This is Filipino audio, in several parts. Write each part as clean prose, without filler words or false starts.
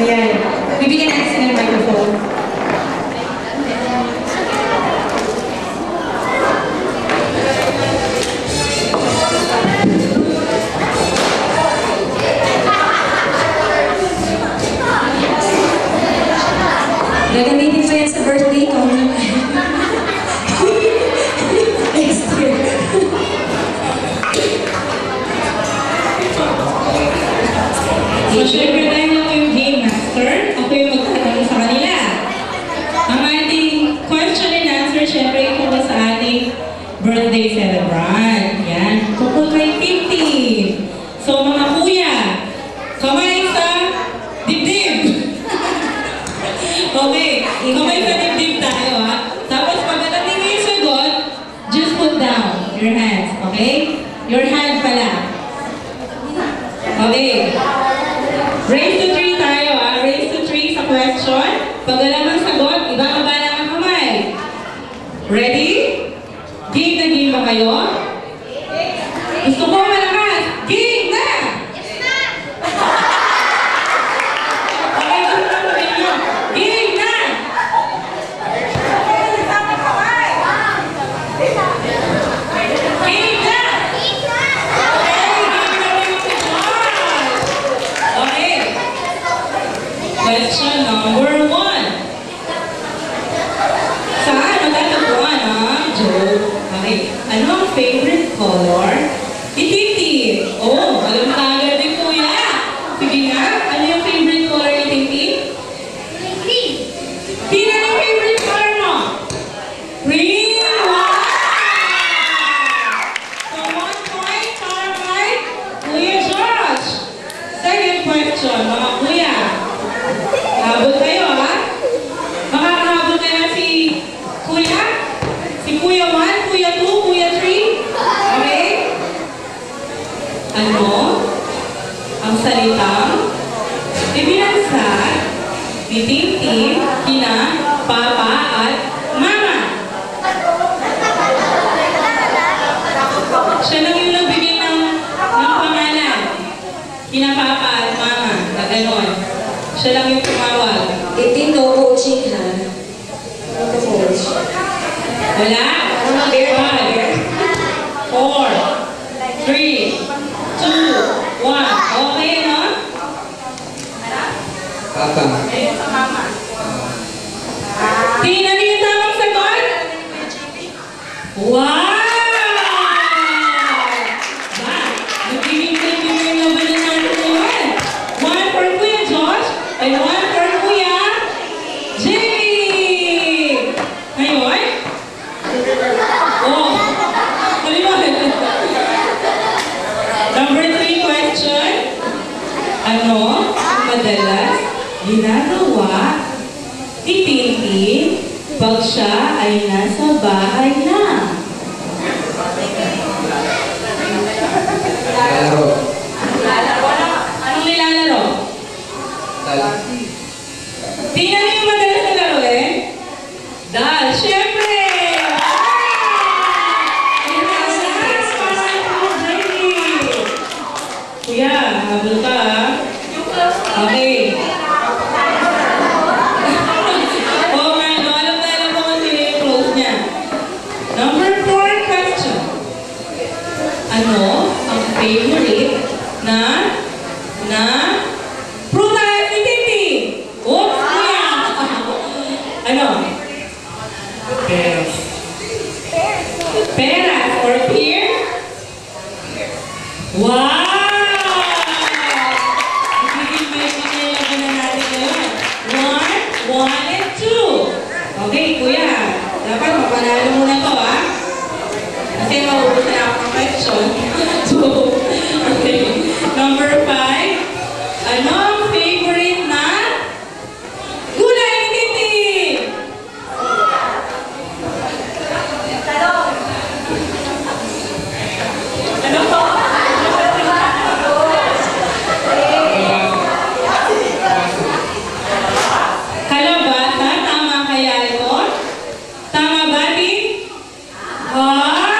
Ayan. Bibigyan natin sila ng microphone. Gagamitin ko yan sa birthday ko. Next year. So, syempre tayo ako yung game master. Ako yung magtatanong sa kanila. Ang ating question and answer, syempre ito ba sa ating birthday celebrant. Yan. Tungkol kay 50. So, mga kuya, kamay sa dibdib. Okay, kamay sa dibdib tayo, ha? Tapos, pagdating niyo yung sagot, just put down your hands, okay? Your hand pala. Okay. Raise to 3 tayo, ha? Raise to 3 sa question. Pag alam ang sagot, ibababa lang ang kamay. Ready? Game na game ba kayo? Gusto ko malakas. Game na! Yes, ma'am! Okay, gusto ko magaling nyo. Game na! Game na! Question number 1. Saan? Magtatagpuan, ha? Joke. Okay. Ano ang favorite color? Itinti. Oh, alam ka agad din, kuya. Sige nga. Ano yung favorite color ni Tinti? Green. Tina, ano yung favorite color mo? Green. Wow! So, 1 point para kay Kuya Josh. Second question, mga kuya. Habol kayo, ha? Makakahabol kaya si Kuya? Si Kuya 1, Kuya 2, Kuya 3? Okay? Ano? Ang salitang ibinansa ni Tintin kina Papa at Mama. Siya lang yung nagbigay ng pangalan. Kina Papa at Mama. Na ganon. Siya lang yung tumawag. Ito, coaching, ha? Ito, coach. Wala? 5, 4, 3, 2, 1. Okay, no? Papa. Ayun sa Mama. Tingnan niyo yung tamang sagot? Wow! Ba? Nagiging-tigil yung labanan natin ngayon. 1 for Kuya Josh, and 1 for Kuya Jimmy! Ngayon? Oh, kalimutan. Number 3 question. Ano ang madalas ginagawa ni Tintin pag siya ay nasa bahay na? Lalaro. Anong nilalaro? Tingnan niyo yung madalas na laro eh. Dahil, syempre! Kuya, habol ka ha? Okay. Oh man, no, alam ko kung sino yung close niya. Number 4 question. Ano ang favorite na prutas ni Tinti? Oops, kuya! Ano? Peras. Peras or pear? Wow! Okay, kuya. Dapat mapanalo muna to, ha? Kasi mauubos na ako ng question. So, okay. Number 5. Ano ang favorite na gulay ni Tinti? Ano po? Kalabasa, tama kaya ito? Tama ba, Tin? Kalabasa!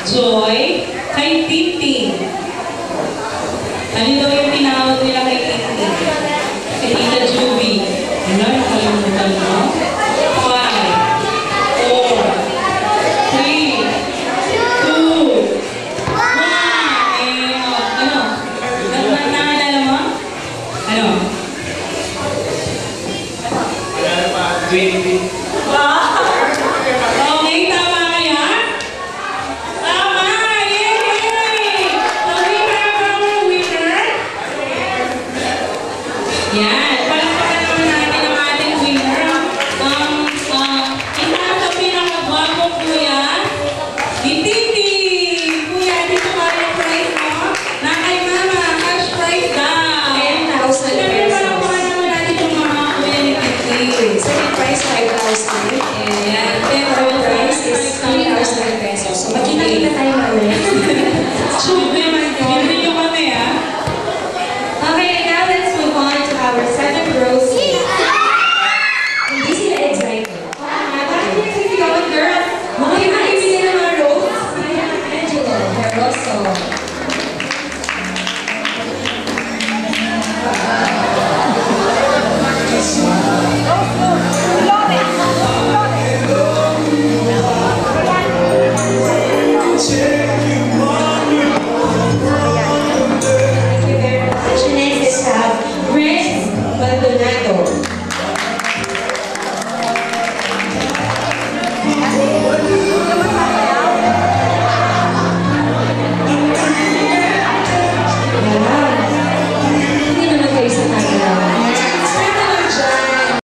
Joy,